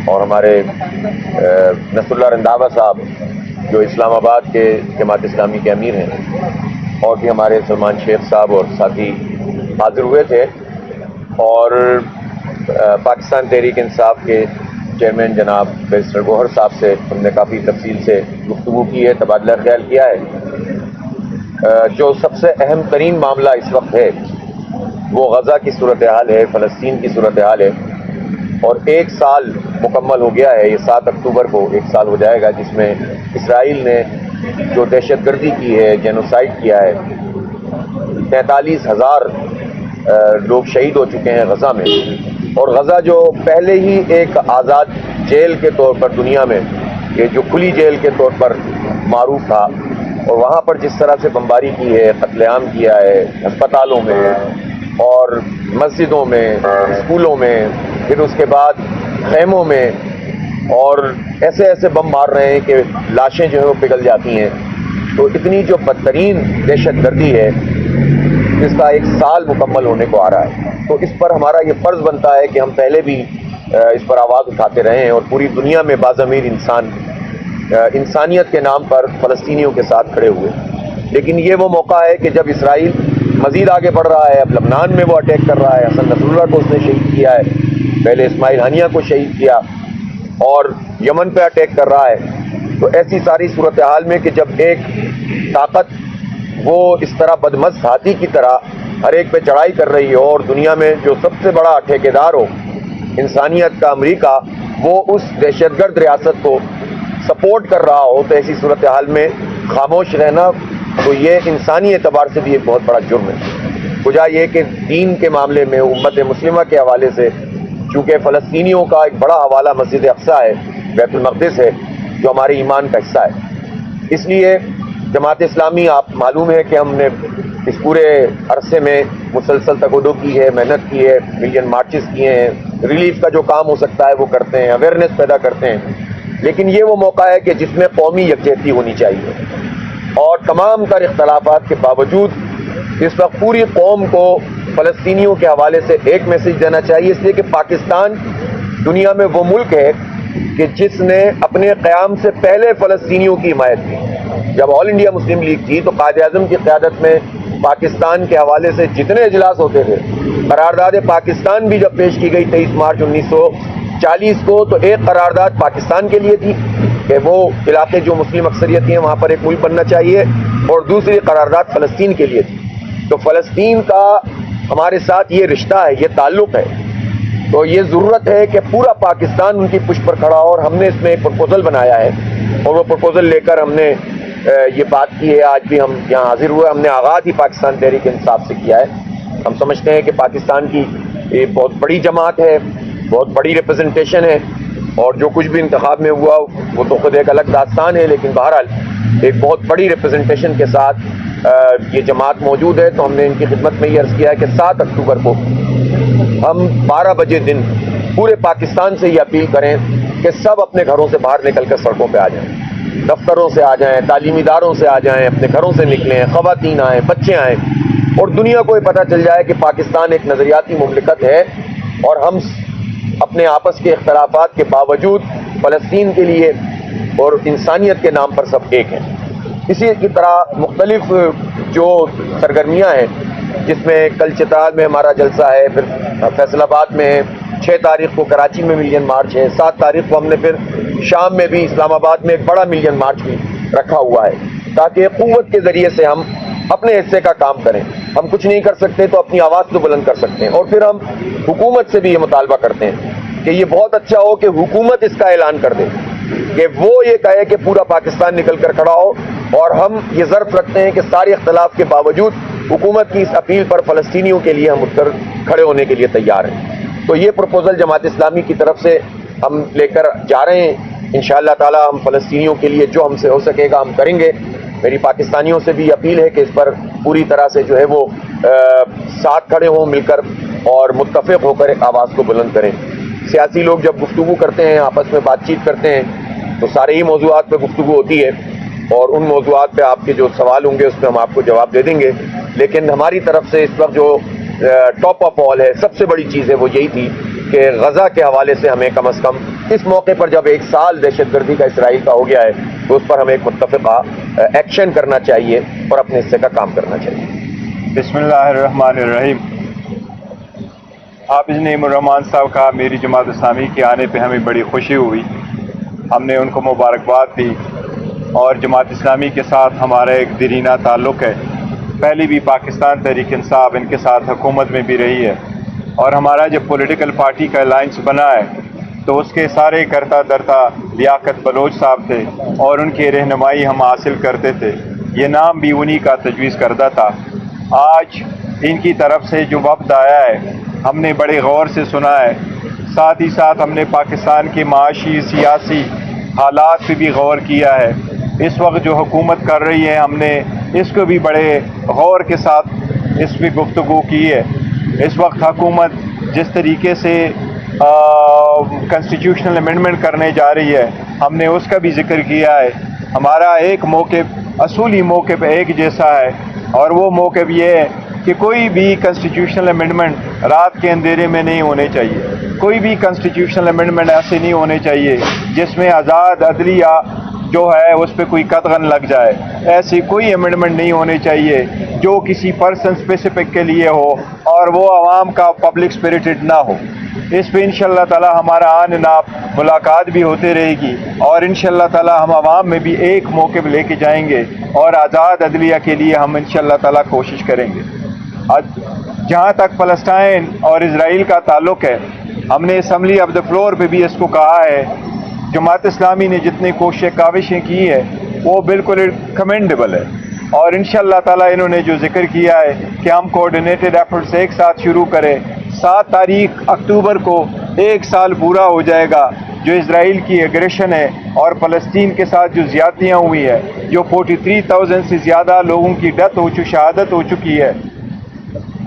اور ہمارے نصر اللہ رنداوا صاحب جو اسلام آباد کے جماعت اسلامی کے امیر ہیں، اور بھی ہمارے سلمان شیخ صاحب اور ساتھی حاضر ہوئے تھے، اور پاکستان تحریک انصاف کے چیئرمین جناب بیرسٹر گوہر صاحب سے ہم نے کافی تفصیل سے گفتگو کی ہے، تبادلہ خیال کیا ہے۔ جو سب سے اہم ترین معاملہ اس وقت ہے وہ غزہ کی صورتحال ہے، فلسطین کی صورتحال ہے، اور 1 سال مکمل ہو گیا ہے، یہ 7 اکتوبر کو 1 سال ہو جائے گا، جس میں اسرائیل نے جو دہشت گردی کی ہے، جینوسائیڈ کیا ہے۔ 43,000 لوگ شہید ہو چکے ہیں غزہ میں، اور غزہ جو پہلے ہی ایک آزاد جیل کے طور پر دنیا میں، یہ جو کھلی جیل کے طور پر معروف تھا، اور وہاں پر جس طرح سے بمباری کی ہے، قتل عام کیا ہے ہسپتالوں میں اور مسجدوں میں، اسکولوں میں، پھر اس کے بعد خیموں میں، اور ایسے ایسے بم مار رہے ہیں کہ لاشیں جو ہیں وہ پگھل جاتی ہیں۔ تو اتنی جو بدترین دہشت گردی ہے جس کا 1 سال مکمل ہونے کو آ رہا ہے، تو اس پر ہمارا یہ فرض بنتا ہے کہ ہم پہلے بھی اس پر آواز اٹھاتے رہے ہیں، اور پوری دنیا میں باضمیر انسان انسانیت کے نام پر فلسطینیوں کے ساتھ کھڑے ہوئے۔ لیکن یہ وہ موقع ہے کہ جب اسرائیل مزید آگے بڑھ رہا ہے، اب لبنان میں وہ اٹیک کر رہا ہے، حسن نصر اللہ کو اس نے شہید کیا ہے، پہلے اسماعیل ہانیہ کو شہید کیا، اور یمن پہ اٹیک کر رہا ہے۔ تو ایسی ساری صورتحال میں کہ جب ایک طاقت وہ اس طرح بدمست ہاتھی کی طرح ہر ایک پہ چڑھائی کر رہی ہو، اور دنیا میں جو سب سے بڑا ٹھیکیدار ہو انسانیت کا، امریکہ، وہ اس دہشت گرد ریاست کو سپورٹ کر رہا ہو، تو ایسی صورتحال میں خاموش رہنا تو یہ انسانی اعتبار سے بھی ایک بہت بڑا جرم ہے۔ وجہ یہ کہ دین کے معاملے میں امت مسلمہ کے حوالے سے، چونکہ فلسطینیوں کا ایک بڑا حوالہ مسجد اقصیٰ ہے، بیت المقدس ہے، جو ہمارے ایمان کا حصہ ہے، اس لیے جماعت اسلامی، آپ معلوم ہے کہ ہم نے اس پورے عرصے میں مسلسل تگودو کی ہے، محنت کی ہے، ملین مارچز کیے ہیں، ریلیف کا جو کام ہو سکتا ہے وہ کرتے ہیں، اویئرنیس پیدا کرتے ہیں، لیکن یہ وہ موقع ہے کہ جس میں قومی یکجہتی ہونی چاہیے، اور تمام تر اختلافات کے باوجود اس وقت پوری قوم کو فلسطینیوں کے حوالے سے ایک میسج دینا چاہیے، اس لیے کہ پاکستان دنیا میں وہ ملک ہے کہ جس نے اپنے قیام سے پہلے فلسطینیوں کی حمایت کی۔ جب آل انڈیا مسلم لیگ تھی تو قائد اعظم کی قیادت میں پاکستان کے حوالے سے جتنے اجلاس ہوتے تھے، قرارداد پاکستان بھی جب پیش کی گئی 23 مارچ 1940 کو، تو ایک قرارداد پاکستان کے لیے تھی کہ وہ علاقے جو مسلم اکثریت ہیں وہاں پر ایک ملک بننا چاہیے، اور دوسری قرارداد فلسطین کے لیے تھی۔ تو فلسطین کا ہمارے ساتھ یہ رشتہ ہے، یہ تعلق ہے، تو یہ ضرورت ہے کہ پورا پاکستان ان کی پشت پر کھڑا ہو، اور ہم نے اس میں ایک پروپوزل بنایا ہے، اور وہ پروپوزل لے کر ہم نے یہ بات کی ہے۔ آج بھی ہم یہاں حاضر ہوئے، ہم نے آغاز ہی پاکستان تحریک انصاف سے کیا ہے۔ ہم سمجھتے ہیں کہ پاکستان کی یہ بہت بڑی جماعت ہے، بہت بڑی ریپرزنٹیشن ہے، اور جو کچھ بھی انتخاب میں ہوا وہ تو خود ایک الگ داستان ہے، لیکن بہرحال ایک بہت بڑی ریپرزنٹیشن کے ساتھ یہ جماعت موجود ہے۔ تو ہم نے ان کی خدمت میں یہ عرض کیا ہے کہ 7 اکتوبر کو ہم 12 بجے دن پورے پاکستان سے یہ اپیل کریں کہ سب اپنے گھروں سے باہر نکل کر سڑکوں پہ آ جائیں، دفتروں سے آ جائیں، تعلیمی اداروں سے آ جائیں، اپنے گھروں سے نکلیں، خواتین آئیں، بچے آئیں، اور دنیا کو یہ پتہ چل جائے کہ پاکستان ایک نظریاتی مملکت ہے، اور ہم اپنے آپس کے اختلافات کے باوجود فلسطین کے لیے اور انسانیت کے نام پر سب ایک ہیں۔ اسی کی طرح مختلف جو سرگرمیاں ہیں، جس میں کل چترال میں ہمارا جلسہ ہے، پھر فیصل آباد میں ہے، 6 تاریخ کو کراچی میں ملین مارچ ہے، 7 تاریخ کو ہم نے پھر شام میں بھی اسلام آباد میں ایک بڑا ملین مارچ بھی رکھا ہوا ہے، تاکہ قوت کے ذریعے سے ہم اپنے حصے کا کام کریں۔ ہم کچھ نہیں کر سکتے تو اپنی آواز تو بلند کر سکتے ہیں، اور پھر ہم حکومت سے بھی یہ مطالبہ کرتے ہیں کہ یہ بہت اچھا ہو کہ حکومت اس کا اعلان کر دے، کہ وہ یہ کہے کہ پورا پاکستان نکل کر کھڑا ہو، اور ہم یہ ظرف رکھتے ہیں کہ سارے اختلاف کے باوجود حکومت کی اس اپیل پر فلسطینیوں کے لیے ہم اٹھ کر کھڑے ہونے کے لیے تیار ہیں۔ تو یہ پروپوزل جماعت اسلامی کی طرف سے ہم لے کر جا رہے ہیں، انشاءاللہ تعالی ہم فلسطینیوں کے لیے جو ہم سے ہو سکے گا ہم کریں گے۔ میری پاکستانیوں سے بھی اپیل ہے کہ اس پر پوری طرح سے جو ہے وہ ساتھ کھڑے ہوں، مل کر اور متفق ہو کر ایک آواز کو بلند کریں۔ سیاسی لوگ جب گفتگو کرتے ہیں، آپس میں بات چیت کرتے ہیں، تو سارے ہی موضوعات پہ گفتگو ہوتی ہے، اور ان موضوعات پہ آپ کے جو سوال ہوں گے اس پہ ہم آپ کو جواب دے دیں گے، لیکن ہماری طرف سے اس وقت جو ٹاپ آف آل ہے، سب سے بڑی چیز ہے وہ یہی تھی کہ غزہ کے حوالے سے ہمیں کم از کم اس موقع پر جب 1 سال دہشت گردی کا اسرائیل کا ہو گیا ہے تو اس پر ہمیں ایک متفقہ ایکشن کرنا چاہیے اور اپنے حصے کا کام کرنا چاہیے. بسم اللہ الرحمن الرحیم. حافظ نعیم الرحمان صاحب کا میری جماعت اسلامی کے آنے پہ ہمیں بڑی خوشی ہوئی. ہم نے ان کو مبارکباد دی اور جماعت اسلامی کے ساتھ ہمارا ایک دیرینہ تعلق ہے. پہلی بھی پاکستان تحریک انصاف ان کے ساتھ حکومت میں بھی رہی ہے اور ہمارا جب پولیٹیکل پارٹی کا الائنس بنا ہے تو اس کے سارے کرتا درتا لیاقت بلوچ صاحب تھے اور ان کی رہنمائی ہم حاصل کرتے تھے. یہ نام بھی انہی کا تجویز کردہ تھا. آج ان کی طرف سے جو وفد آیا ہے ہم نے بڑے غور سے سنا ہے. ساتھ ہی ساتھ ہم نے پاکستان کے معاشی سیاسی حالات پہ بھی غور کیا ہے. اس وقت جو حکومت کر رہی ہے ہم نے اس کو بھی بڑے غور کے ساتھ اس پہ گفتگو کی ہے. اس وقت حکومت جس طریقے سے کنسٹیٹیوشنل امینڈمنٹ کرنے جا رہی ہے ہم نے اس کا بھی ذکر کیا ہے. ہمارا ایک موقف اصولی موقف ایک جیسا ہے اور وہ موقف یہ ہے کہ کوئی بھی کنسٹیٹیوشنل امینڈمنٹ رات کے اندھیرے میں نہیں ہونے چاہیے. کوئی بھی کنسٹیٹیوشنل امینڈمنٹ ایسے نہیں ہونے چاہیے جس میں آزاد عدلیہ جو ہے اس پہ کوئی قدغن لگ جائے. ایسی کوئی امینڈمنٹ نہیں ہونے چاہیے جو کسی پرسن اسپیسیفک کے لیے ہو اور وہ عوام کا پبلک اسپریٹڈ نہ ہو. اس پہ انشاءاللہ تعالی ہمارا آن ناب ملاقات بھی ہوتے رہے گی اور انشاءاللہ تعالی ہم عوام میں بھی ایک موقف لے کے جائیں گے اور آزاد عدلیہ کے لیے ہم انشاءاللہ تعالی کوشش کریں گے. جہاں تک فلسطین اور اسرائیل کا تعلق ہے ہم نے اسمبلی آف دا فلور پہ بھی اس کو کہا ہے. جماعت اسلامی نے جتنی کاوشیں کی ہے وہ بالکل کمینڈیبل ہے اور انشاءاللہ تعالی انہوں نے جو ذکر کیا ہے کہ ہم کوآرڈینیٹڈ ایفرٹس ایک ساتھ شروع کریں. 7 تاریخ اکتوبر کو 1 سال پورا ہو جائے گا جو اسرائیل کی ایگریشن ہے اور فلسطین کے ساتھ جو زیادتیاں ہوئی ہیں, جو 43,000 سے زیادہ لوگوں کی شہادت ہو چکی ہے.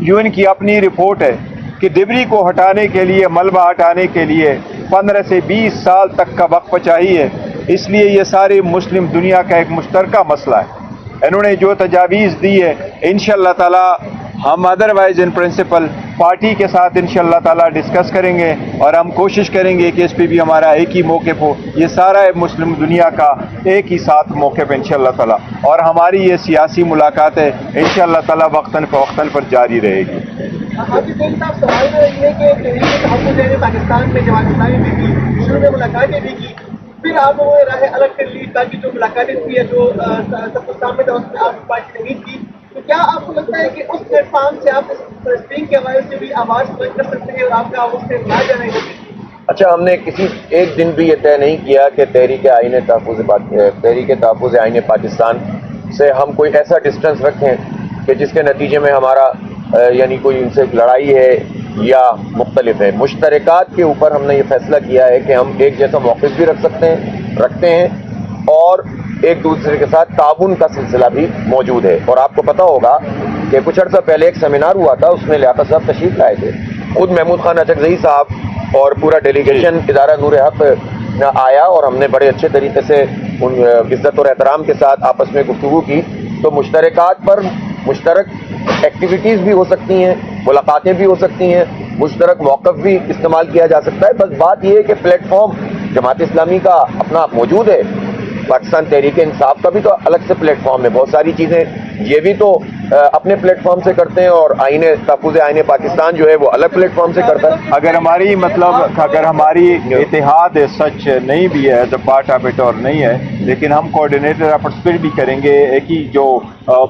UN کی اپنی رپورٹ ہے کہ ڈبری کو ہٹانے کے لیے, ملبہ ہٹانے کے لیے 15 سے 20 سال تک کا وقفہ چاہیے. اس لیے یہ سارے مسلم دنیا کا ایک مشترکہ مسئلہ ہے. انہوں نے جو تجاویز دی ہے انشاءاللہ تعالی ہم ادروائز ان پرنسپل پارٹی کے ساتھ انشاءاللہ تعالی ڈسکس کریں گے اور ہم کوشش کریں گے کہ اس پہ بھی ہمارا ایک ہی موقف ہو. یہ سارا مسلم دنیا کا ایک ہی ساتھ موقف انشاءاللہ تعالی اور ہماری یہ سیاسی ملاقاتیں انشاءاللہ تعالی وقتاً فوقتاً پر جاری رہے گی. پاکستان میں جماعت اسلامی میں بھی شروع میں ملاقاتیں بھی کی, پھر آپ وہ راہیں الگ کر لی تاکہ جو ملاقاتیں ہوئی ہے جو سب کو سامنے تھا اس میں آپ پارٹی نے کی. تو کیا آپ کو لگتا ہے کہ اس پلیٹ فارم سے آپ فلسطین کے حوالے سے بھی آواز بلند کر سکتے ہیں اور آپ کا اس سے نہ جانا ہے؟ اچھا, ہم نے کسی ایک دن بھی یہ طے نہیں کیا کہ تحریک تحفظ آئین پاکستان سے ہم کوئی ایسا ڈسٹنس رکھیں کہ جس کے نتیجے میں ہمارا یعنی کوئی ان سے لڑائی ہے یا مختلف ہے. مشترکات کے اوپر ہم نے یہ فیصلہ کیا ہے کہ ہم ایک جیسا موقف بھی رکھتے ہیں اور ایک دوسرے کے ساتھ تعاون کا سلسلہ بھی موجود ہے. اور آپ کو پتہ ہوگا کہ کچھ عرصہ پہلے ایک سیمینار ہوا تھا, اس میں لیاقت صاحب تشریف لائے تھے, خود محمود خان اچکزئی صاحب اور پورا ڈیلیگیشن ادارہ نور حق آیا اور ہم نے بڑے اچھے طریقے سے ان عزت اور احترام کے ساتھ آپس میں گفتگو کی. تو مشترکات پر مشترک ایکٹیویٹیز بھی ہو سکتی ہیں, ملاقاتیں بھی ہو سکتی ہیں, مشترک موقف بھی استعمال کیا جا سکتا ہے. بس بات یہ ہے کہ پلیٹ فارم جماعت اسلامی کا اپنا موجود ہے, پاکستان تحریک انصاف کا بھی تو الگ سے پلیٹ فارم ہے. بہت ساری چیزیں یہ بھی تو اپنے پلیٹ فارم سے کرتے ہیں اور تحفظ آئین پاکستان جو ہے وہ الگ پلیٹ فارم سے کرتا ہے. اگر ہماری اتحاد سچ نہیں بھی ہے, as a part of it اور نہیں ہے, لیکن ہم کوآرڈینیٹر ایفرٹس پھر بھی کریں گے. ایک ہی جو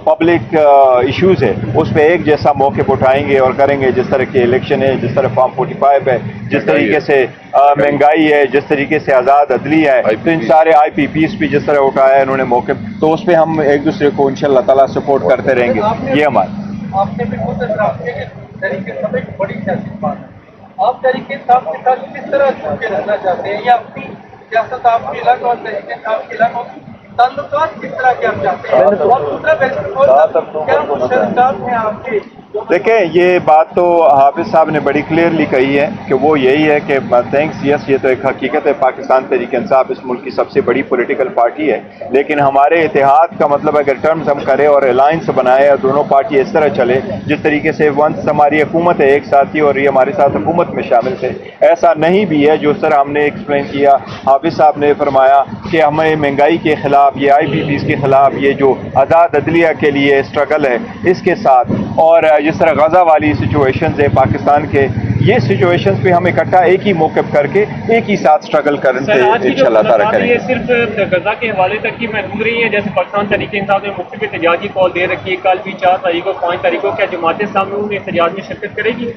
پبلک ایشوز ہے اس پہ ایک جیسا موقف اٹھائیں گے اور کریں گے. جس طرح کی الیکشن ہے, جس طرح فارم 45 ہے, جس طریقے سے مہنگائی ہے, جس طریقے سے آزاد عدلیہ ہے, تو ان سارے IPPs بھی جس طرح اٹھایا ہے انہوں نے موقف, تو اس پہ ہم ایک دوسرے کو انشاءاللہ تعالیٰ سپورٹ کرتے رہیں گے. یہ ہمارا آپ نے بھی خود اعتراف کیا کہ تحریک انصاف ایک بڑی سیاسی بات ہے. آپ تحریک انصاف کے ساتھ کس طرح جڑ کے رہنا چاہتے ہیں یا اپنی سیاست آپ کے علاقہ اور تحریک انصاف کے علاقوں تعلقات کس طرح کے آپ چاہتے ہیں؟ اور دوسرا کیا مشترکات ہیں آپ کے دیکھیں یہ بات تو حافظ صاحب نے بڑی کلیئرلی کہی ہے کہ وہ یہی ہے کہ تھینکس یس یہ تو ایک حقیقت ہے، پاکستان تحریک انصاف اس ملک کی سب سے بڑی پولیٹیکل پارٹی ہے، لیکن ہمارے اتحاد کا مطلب اگر ٹرمز ہم کریں اور الائنس بنائے اور دونوں پارٹی اس طرح چلے جس طریقے سے ونس ہماری حکومت ہے ایک ساتھی اور یہ ہمارے ساتھ حکومت میں شامل تھے، ایسا نہیں بھی ہے جو طرح ہم نے ایکسپلین کیا، حافظ صاحب نے فرمایا کہ ہمیں مہنگائی کے خلاف یہ آئی پی پیز کے خلاف یہ جو آزاد عدلیہ کے لیے اسٹرگل ہے اس کے ساتھ، اور جس طرح غزہ والی سچویشنز ہے پاکستان کے، یہ سچویشنز پہ ہم اکٹھا ایک ہی موقف کر کے ایک ہی ساتھ اسٹرگل کرنے انشاءاللہ تعالیٰ کریں گے۔ صرف غزہ کے حوالے تک ہی محدود رہی ہے، جیسے پاکستان تحریک انصاف نے مختلف احتجاجی کال دے رکھی ہے، کل بھی 4 تاریخ کو 5 تاریخ کو، کیا جماعت اسلامی میں احتجاج میں شرکت کرے گی؟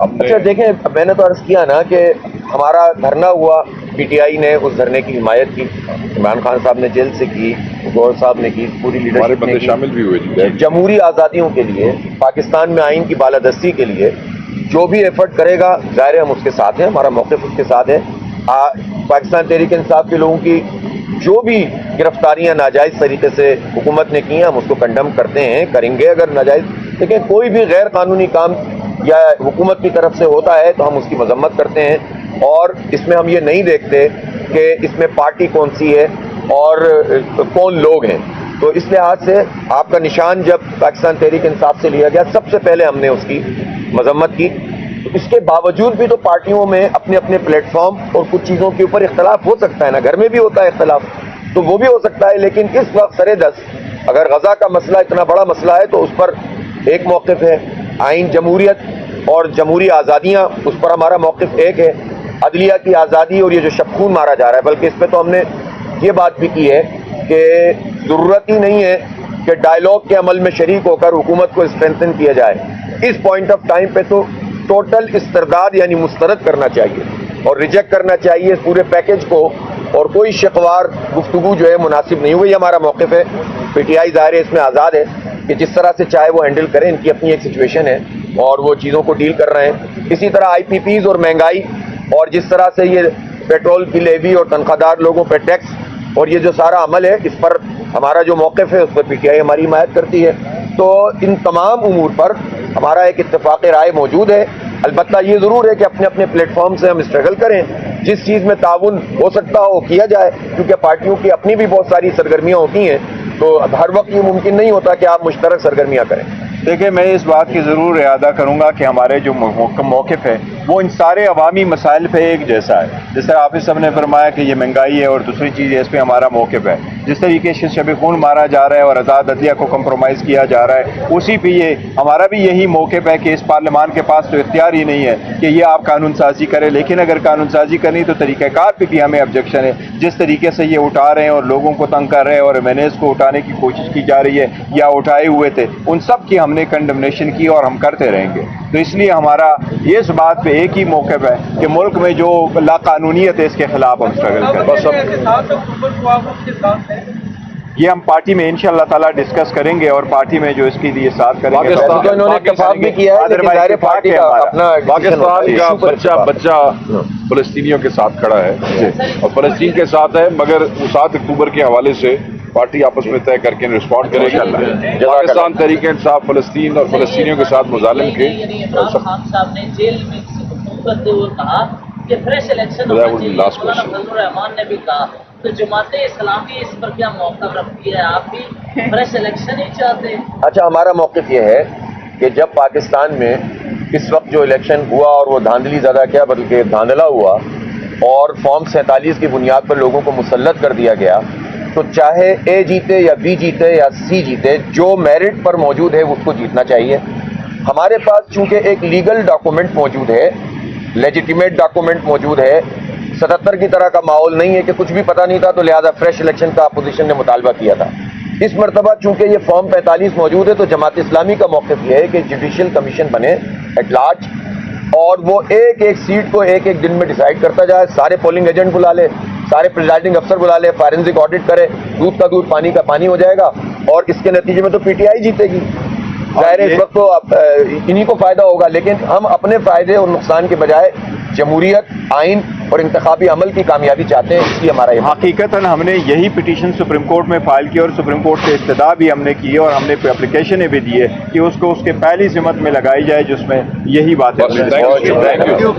اچھا دیکھیں، میں نے تو عرض کیا نا کہ ہمارا دھرنا ہوا، پی ٹی آئی نے اس دھرنے کی حمایت کی، عمران خان صاحب نے جیل سے کی، گور صاحب نے کی، پوری لیڈرشپ نے کی، شامل بھی ہوئے جمہوری آزادیوں کے لیے، پاکستان میں آئین کی بالادستی کے لیے جو بھی ایفرٹ کرے گا ظاہر ہے ہم اس کے ساتھ ہیں، ہمارا موقف اس کے ساتھ ہے۔ پاکستان تحریک انصاف کے لوگوں کی جو بھی گرفتاریاں ناجائز طریقے سے حکومت نے کی ہیں ہم اس کو کنڈم کرتے ہیں، کریں گے اگر ناجائز، لیکن کوئی بھی غیر قانونی کام یا حکومت کی طرف سے ہوتا ہے تو ہم اس کی مذمت کرتے ہیں، اور اس میں ہم یہ نہیں دیکھتے کہ اس میں پارٹی کون سی ہے اور کون لوگ ہیں، تو اس لحاظ سے آپ کا نشان جب پاکستان تحریک انصاف سے لیا گیا سب سے پہلے ہم نے اس کی مذمت کی۔ تو اس کے باوجود بھی تو پارٹیوں میں اپنے اپنے پلیٹ فارم اور کچھ چیزوں کے اوپر اختلاف ہو سکتا ہے نا، گھر میں بھی ہوتا ہے اختلاف، تو وہ بھی ہو سکتا ہے، لیکن اس وقت سر دست اگر غزہ کا مسئلہ اتنا بڑا مسئلہ ہے تو اس پر ایک موقف ہے، آئین جمہوریت اور جمہوری آزادیاں اس پر ہمارا موقف ایک ہے، عدلیہ کی آزادی اور یہ جو شب خون مارا جا رہا ہے، بلکہ اس پہ تو ہم نے یہ بات بھی کی ہے کہ ضرورت ہی نہیں ہے کہ ڈائیلاگ کے عمل میں شریک ہو کر حکومت کو اسٹرینتھن کیا جائے، اس پوائنٹ آف ٹائم پہ تو ٹوٹل استرداد یعنی مسترد کرنا چاہیے اور ریجیکٹ کرنا چاہیے اس پورے پیکج کو، اور کوئی شقوار گفتگو جو ہے مناسب نہیں ہوئی، ہمارا موقف ہے۔ پی ٹی آئی ظاہر ہے اس میں آزاد ہے کہ جس طرح سے چاہے وہ ہینڈل کریں، ان کی اپنی ایک سچویشن ہے اور وہ چیزوں کو ڈیل کر رہے ہیں۔ اسی طرح آئی پی پیز اور مہنگائی اور جس طرح سے یہ پیٹرول کی لیوی اور تنخواہ دار لوگوں پہ ٹیکس اور یہ جو سارا عمل ہے، اس پر ہمارا جو موقف ہے اس پر پی ٹی آئی ہماری حمایت کرتی ہے۔ تو ان تمام امور پر ہمارا ایک اتفاق رائے موجود ہے، البتہ یہ ضرور ہے کہ اپنے اپنے پلیٹ فارم سے ہم اسٹرگل کریں، جس چیز میں تعاون ہو سکتا ہو کیا جائے، کیونکہ پارٹیوں کی اپنی بھی بہت ساری سرگرمیاں ہوتی ہیں، تو ہر وقت یہ ممکن نہیں ہوتا کہ آپ مشترک سرگرمیاں کریں۔ دیکھیں میں اس بات کی ضرور اعادہ کروں گا کہ ہمارے جو موقف ہے وہ ان سارے عوامی مسائل پہ ایک جیسا ہے، جس طرح حافظ صاحب نے فرمایا کہ یہ مہنگائی ہے اور دوسری چیز ہے اس پہ ہمارا موقف ہے، جس طریقے سے شب خون مارا جا رہا ہے اور آزاد عدلیہ کو کمپرومائز کیا جا رہا ہے، اسی پہ یہ ہمارا بھی یہی موقف ہے کہ اس پارلیمان کے پاس تو اختیار ہی نہیں ہے کہ یہ آپ قانون سازی کریں، لیکن اگر قانون سازی کرنی تو طریقہ کار پہ بھی ہمیں آبجیکشن ہے، جس طریقے سے یہ اٹھا رہے ہیں اور لوگوں کو تنگ کر رہے ہیں اور مینیز کو اٹھانے کی کوشش کی جا رہی ہے یا اٹھائے ہوئے تھے، ان سب کی ہم نے کنڈمنیشن کی اور ہم کرتے رہیں گے۔ تو اس لیے ہمارا یہ اس بات پہ ایک ہی موقف ہے کہ ملک میں جو لا قانونیت ہے اس کے خلاف ہم اسٹرگل کریں۔ یہ ہم پارٹی میں انشاءاللہ تعالیٰ ڈسکس کریں گے اور پارٹی میں جو اس کے لیے ساتھ کریں گے۔ انہوں نے اتفاق بھی کیا ہے، لیکن ظاہر ہے پارٹی کا اپنا پاکستان کا بچہ فلسطینیوں کے ساتھ کھڑا ہے اور فلسطین کے ساتھ ہے، مگر 7 اکتوبر کے حوالے سے پارٹی آپس میں طے کر کے رسپونڈ کرے گی۔ پاکستان تحریک انصاف فلسطین اور فلسطینیوں کے ساتھ مظالم کے خان صاحب نے جیل میں کرتے ہوئے کہا کہ فریش الیکشن الرحمان نے بھی کہا، تو جماعت اسلامی اس پر کیا موقف رکھتی ہے؟ آپ بھی فریش الیکشن ہی چاہتے ہیں؟ اچھا، ہمارا موقف یہ ہے کہ جب پاکستان میں اس وقت جو الیکشن ہوا اور وہ دھاندلی زیادہ کیا بلکہ دھاندلا ہوا اور فارم 47 کی بنیاد پر لوگوں کو مسلط کر دیا گیا، تو چاہے اے جیتے یا بی جیتے یا سی جیتے، جو میرٹ پر موجود ہے اس کو جیتنا چاہیے۔ ہمارے پاس چونکہ ایک لیگل ڈاکومنٹ موجود ہے، لیجیٹیمیٹ ڈاکومنٹ موجود ہے، 77 کی طرح کا ماحول نہیں ہے کہ کچھ بھی پتہ نہیں تھا تو لہذا فریش الیکشن کا اپوزیشن نے مطالبہ کیا تھا۔ اس مرتبہ چونکہ یہ فارم 45 موجود ہے تو جماعت اسلامی کا موقف یہ ہے کہ جوڈیشل کمیشن بنے ایٹ لارج اور وہ ایک ایک سیٹ کو ایک ایک دن میں ڈیسائیڈ کرتا جائے، سارے پولنگ ایجنٹ بلا لے، سارے پریزائڈنگ افسر بلا لے، فارنزک آڈٹ کرے، دودھ کا دودھ پانی کا پانی ہو جائے گا اور اس کے نتیجے میں تو پی ٹی آئی جیتے گی۔ ظاہر ہے اس وقت تو انہی کو فائدہ ہوگا، لیکن ہم اپنے فائدے اور نقصان کے بجائے جمہوریت، آئین اور انتخابی عمل کی کامیابی چاہتے ہیں، اس لیے ہمارا یہ حقیقتاً ہم نے یہی پٹیشن سپریم کورٹ میں فائل کی اور سپریم کورٹ سے استدعا بھی ہم نے کی اور ہم نے اپلیکیشنیں بھی دی ہے کہ اس کو اس کے پہلی ذمت میں لگائی جائے جس میں یہی بات ہے. Thank you.